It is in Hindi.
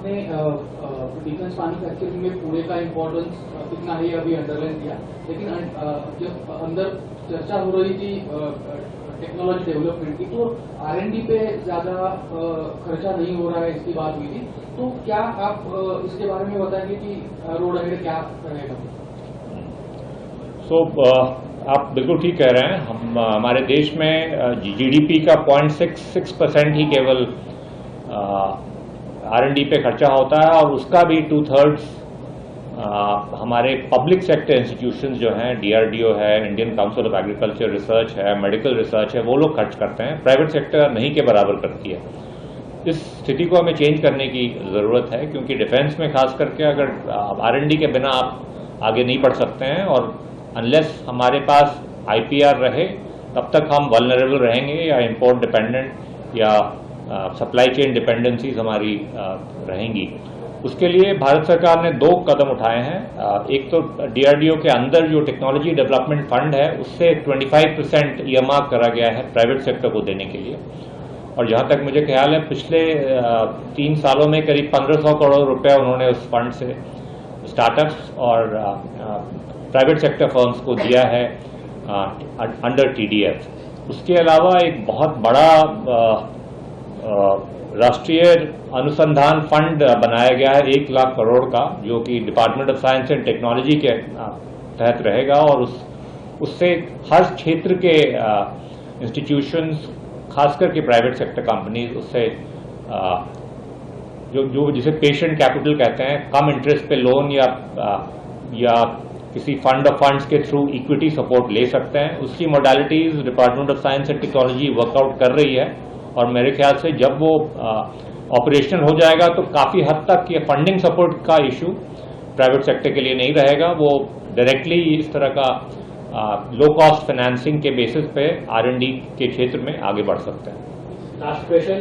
आपने डिफेंस मैन्युफैक्चरिंग में पुणे का इम्पोर्टेंस इतना ही अभी अंडरलाइन किया, लेकिन जब अंदर चर्चा हो रही थी टेक्नोलॉजी डेवलपमेंट की, तो R&D पे ज्यादा खर्चा नहीं हो रहा है, इसकी बात हुई थी। तो क्या आप इसके बारे में बताएंगे कि रोड अहेड क्या रहेगा? आप बिल्कुल ठीक कह रहे हैं। हमारे देश में GDP का 0.66% ही केवल R&D पे खर्चा होता है, और उसका भी 2/3 हमारे पब्लिक सेक्टर इंस्टीट्यूशंस जो हैं, DRDO है, Indian council of agriculture research है, मेडिकल रिसर्च है, वो लोग खर्च करते हैं। प्राइवेट सेक्टर नहीं के बराबर करती है। इस स्थिति को हमें चेंज करने की ज़रूरत है, क्योंकि डिफेंस में खास करके अगर R&D के बिना आप आगे नहीं बढ़ सकते हैं, और अनलेस हमारे पास IPR रहे तब तक हम वल्नरेबल रहेंगे, या इम्पोर्ट डिपेंडेंट या सप्लाई चेन डिपेंडेंसीज हमारी रहेंगी। उसके लिए भारत सरकार ने 2 कदम उठाए हैं। एक तो DRDO के अंदर जो टेक्नोलॉजी डेवलपमेंट फंड है, उससे 25% EMR करा गया है प्राइवेट सेक्टर को देने के लिए, और जहाँ तक मुझे ख्याल है पिछले 3 सालों में करीब 1500 करोड़ रुपए उन्होंने उस फंड से स्टार्टअप्स और प्राइवेट सेक्टर फर्म्स को दिया है अंडर TDF। उसके अलावा एक बहुत बड़ा राष्ट्रीय अनुसंधान फंड बनाया गया है 1 लाख करोड़ का, जो कि department of science and technology के तहत रहेगा, और उससे हर क्षेत्र के इंस्टीट्यूशंस, खासकर के प्राइवेट सेक्टर कंपनीज, उससे जो जिसे पेशेंट कैपिटल कहते हैं, कम इंटरेस्ट पे लोन या किसी फंड ऑफ फंड्स के थ्रू इक्विटी सपोर्ट ले सकते हैं। उसकी modalities department of science and technology workout कर रही है, और मेरे ख्याल से जब वो ऑपरेशनल हो जाएगा तो काफ़ी हद तक ये फंडिंग सपोर्ट का इशू प्राइवेट सेक्टर के लिए नहीं रहेगा। वो डायरेक्टली इस तरह का लो कॉस्ट फाइनेंसिंग के बेसिस पे R&D के क्षेत्र में आगे बढ़ सकते हैं। Last question.